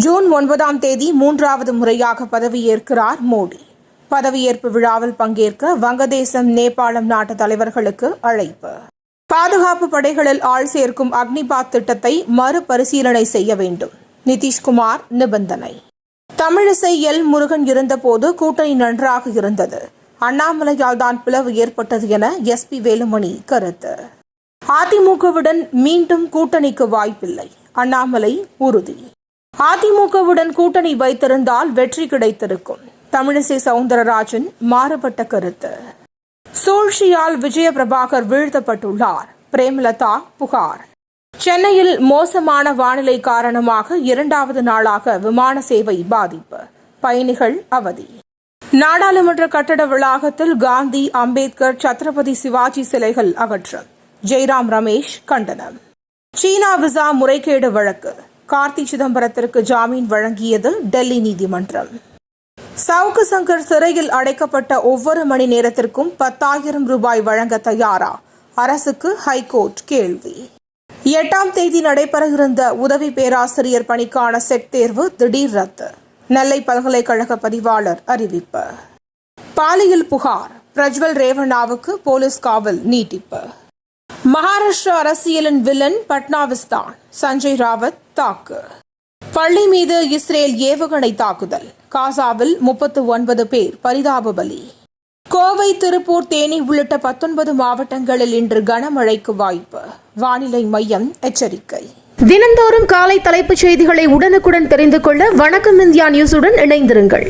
June 9ஆம் தேதி மூன்றாவது முறையாக பதவியேற்கிறார் மோடி. பதவியேற்பு விழாவில் பங்கேற்க வங்கதேசம், நேபாளம் நாட்டு தலைவர்களுக்கு அழைப்பு. பாதுகாப்பு படைகளில் ஆள் சேர்க்கும் அக்னிபாத் திட்டத்தை மறுபரிசீலனை செய்ய வேண்டும். நிதிஷ்குமார் நிபந்தனை. தமிழிசை எல். முருகன் இருந்தபோது கூட்டணி நன்றாக இருந்தது. அண்ணாமலையால் தான் பிளவு ஏற்பட்டது என எஸ்.பி. வேலுமணி கருத்து. அதிமுகவுடன் மீண்டும் கூட்டணிக்கு வாய்ப்பில்லை. அண்ணாமலை உறுதி. அதிமுகவுடன் கூட்டணி வைத்திருந்தால் வெற்றி கிடைத்திருக்கும். தமிழிசை சவுந்தரராஜன் மாறுபட்ட கருத்து. சூழ்ச்சியால் விஜயபிரபாகர் வீழ்த்தப்பட்டுள்ளார். பிரேமலதா புகார். சென்னையில் மோசமான வானிலை காரணமாக 2வது நாளாக விமான சேவை பாதிப்பு. பயணிகள் அவதி. நாடாளுமன்ற கட்டட வளாகத்தில் காந்தி, அம்பேத்கர், சத்ரபதி சிவாஜி சிலைகள் அகற்றம். ஜெய்ராம் ரமேஷ் கண்டனம். சீனா விசா முறைகேடு வழக்கு. கார்த்தி சிதம்பரத்திற்கு ஜாமீன் வழங்கியது டெல்லி நீதிமன்றம். சவுக்கு சங்கர் சிறையில் அடைக்கப்பட்ட ஒவ்வொரு மணி நேரத்திற்கும் 10,000 ரூபாய் வழங்க தயாரா? அரசுக்கு ஹைகோர்ட் கேள்வி. 8ஆம் தேதி நடைபெற இருந்த உதவி பேராசிரியர் பணிக்கான செட் தேர்வு திடீர் ரத்து. நெல்லை பல்கலைக்கழக பதிவாளர் அறிவிப்பு. பாலியல் புகார். பிரஜ்வல் ரேவண்ணாவுக்கு போலீஸ் காவல் நீட்டிப்பு. மகாராஷ்டிரா அரசியலின் வில்லன் பட்னாவிஸ் தான். சஞ்சய் ராவத் தாக்கு. பள்ளி மீது இஸ்ரேல் ஏவுகணை தாக்குதல். காசாவில் 39 பேர் பரிதாப பலி. கோவை, திருப்பூர், தேனி உள்ளிட்ட 19 மாவட்டங்களில் இன்று கனமழைக்கு வாய்ப்பு. வானிலை மையம் எச்சரிக்கை. தினந்தோறும் காலை தலைப்புச் செய்திகளை உடனுக்குடன் தெரிந்து கொள்ள வணக்கம் இந்தியா நியூஸுடன் இணைந்திருங்கள்.